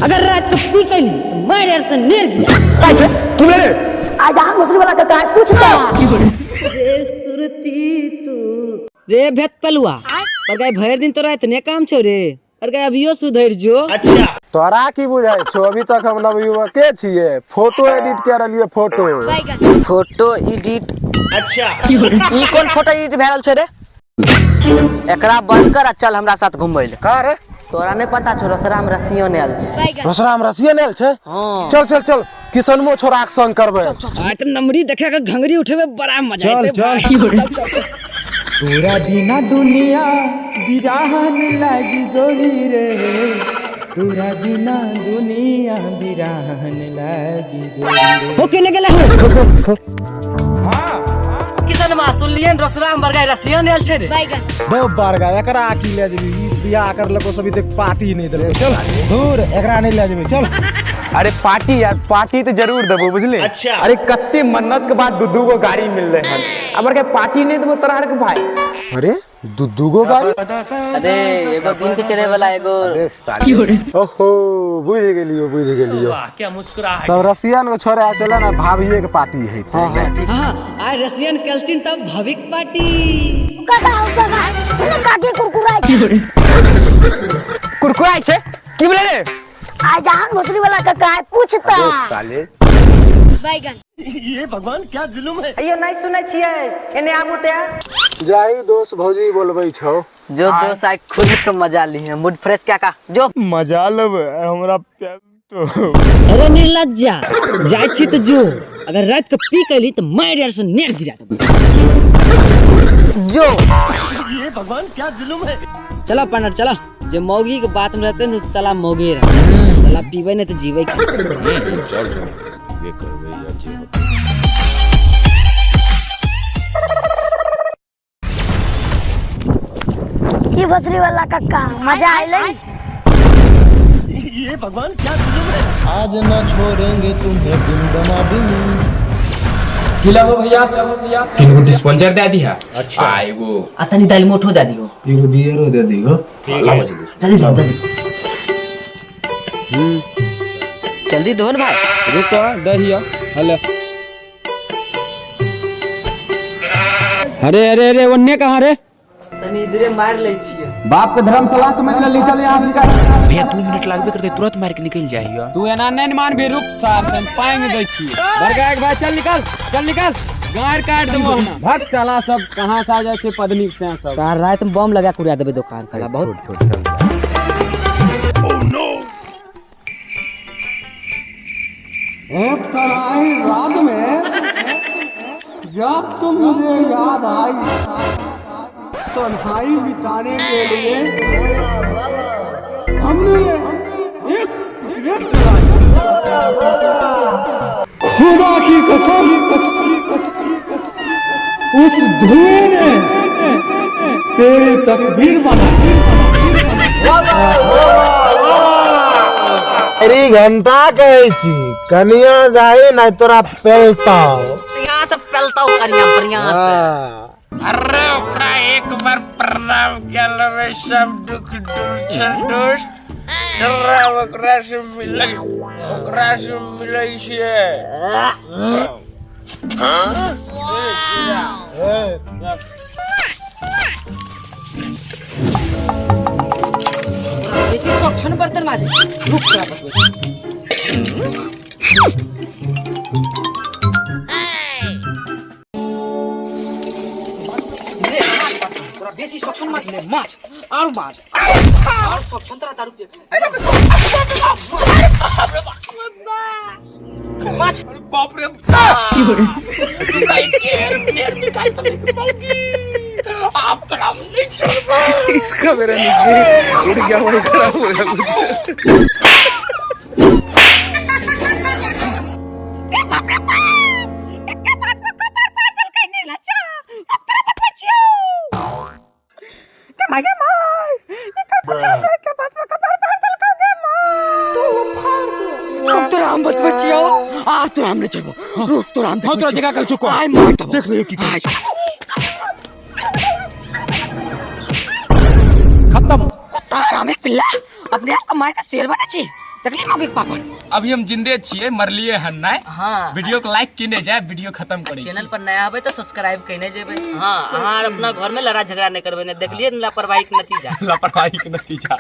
अगर रात को पी कर ली तो मैं यार से नेर गिरा। तुम ले आज हम मुस्लिम वाला का पूछता रे सुरती तू रे भेत पलुआ पर गए भर दिन तोरा इतने काम छो रे और गए अभियो सुधर जो। अच्छा तोरा की बुझाई छो अभी तक हम नवयुवक के छिए फोटो एडिट कर रहिए फोटो एडिट अच्छा ई कौन फोटो एडिट भेल छे रे एकरा बंद कर चल हमरा साथ घुमबै ले। का रे तोरा नहीं पता छो रसराम रसियन आयल छे। रसराम रसियन आयल छे। हां चल चल चल किसनमो छोरा के संग करबे। आ त नमरी देखे के घंगरी उठेबे बड़ा मजा आते। चल तोरा बिना दुनिया बिराहन लागी गोरी रे, तोरा बिना दुनिया बिराहन लागी गोरी रे। हो केने गेला हो किसन मा सुन लिए रसराम बरगाई रसियन आयल छे रे। दो बार गा एकरा आकी ले जेबी बियाह कर लको सभी तक पार्टी नहीं देले। चल दूर एकरा नहीं ले जेबी चल। अरे पार्टी यार पार्टी तो जरूर देबो बुझले। अच्छा। अरे कत्ते मन्नत के बाद दुदू को गाड़ी मिल रहे हैं अबर के पार्टी नहीं देबो तोरा के भाई। अरे दुदू गो गाड़ी अरे एगो दिन के चले वाला एगो ओहो बुझ गेलियो क्या मुस्कुराहट। तब रसियन को छोरा चला ना भाभीए के पार्टी है। हां आ रसियन कलसिन तब भविक पार्टी काकी कुरकुराई छे की बोले रे। आज हम मुस्लिम वाला का पूछता साले ये भगवान क्या जुल्म है। अयो नहीं सुनै छियै एने आबू ते जाई दोस्त भौजी बोलबै छौ जो दोस्त आइ खुद के मजा ली है मूड फ्रेश क्या का जो मजा लेबे हमरा प्यार तो। अरे निर्लज्जा जाय छी त जो अगर रात के पी कैली त मैं यार से नेट गिरा देब जो। ये भगवान क्या जुल्म है। चलो पार्टनर चलो जे मौगी के बात में रहते हैं साला मौगी रहे साला पीवे नहीं तो जीवे की मुस्लिम वाला का मजा आइले। ये भगवान क्या जुल्म है। आज न छोड़ेंगे तुम्हें दिन बना दिन। खिलाओ भैया किनको स्पॉन्सर दे दिया। अच्छा आई वो अतनी दाल मोठो दे दियो एगो बियरो दे दियो। जल्दी दो ना भाई रुको दहिया हेलो। अरे अरे अरे ओन्ने कहां रे। तनी इधरे मार ले छिए बाप के धर्मशाला समझ ले चल यहां से निकाल। भैया 2 मिनट लागबे करते तुरंत मार के निकल जाइयो। तू एना नहीं मान भी रुक सार से पाएंगे दै छी बरगा एक भाई चल निकाल गार काट देबो हम भट साला सब कहां से आ जाय छे पदनी से सब। सार रात में बम लगा कुड़ा देबे दुकान साला बहुत छोट चल। एक तराई रात में जब तुम मुझे याद आई तन्हाई मिटाने के लिए हमने एक सिगरेट जलाई। खुदा की कसम उस धुएं ने तेरी तस्वीर बनाई। तेरी घंटा कहे छी कनिया जाए ना तोरा पेलता यहां से पेलता करिया बढ़िया से। अरे ओकरा एक बार प्रणाम कर लेबे सब दुख दूर चल चल ओकरा से मिलै छे। ऐसी सक्षण बर्तन माजे रुक जा बस तोरा बेसी सक्षण मत ले माछ और सक्षण तोरा दारू दे माछ बाप रे की हो रे भाई केर निकाल तो मौगी आप तो हम नहीं छोड़ इसका मेरा निकली उड़ गया वो खराब हो गया कुछ। जगह कर चुको देख ले की खत्म तारा में पिल्ला अपने आप को मार का शेर बना ची देखली मौगी के पापड़। अभी हम जिंदे छिए मरलिए हन नहीं। हाँ वीडियो को लाइक किने जाए, वीडियो खत्म करे। चैनल पर नया आबे तो सब्सक्राइब कइने जेबे। हाँ अहाँ अपना घर में लड़ा झगड़ा नहीं करबे, ने देखलिए लापरवाही के नतीजा। लापरवाही के नतीजा।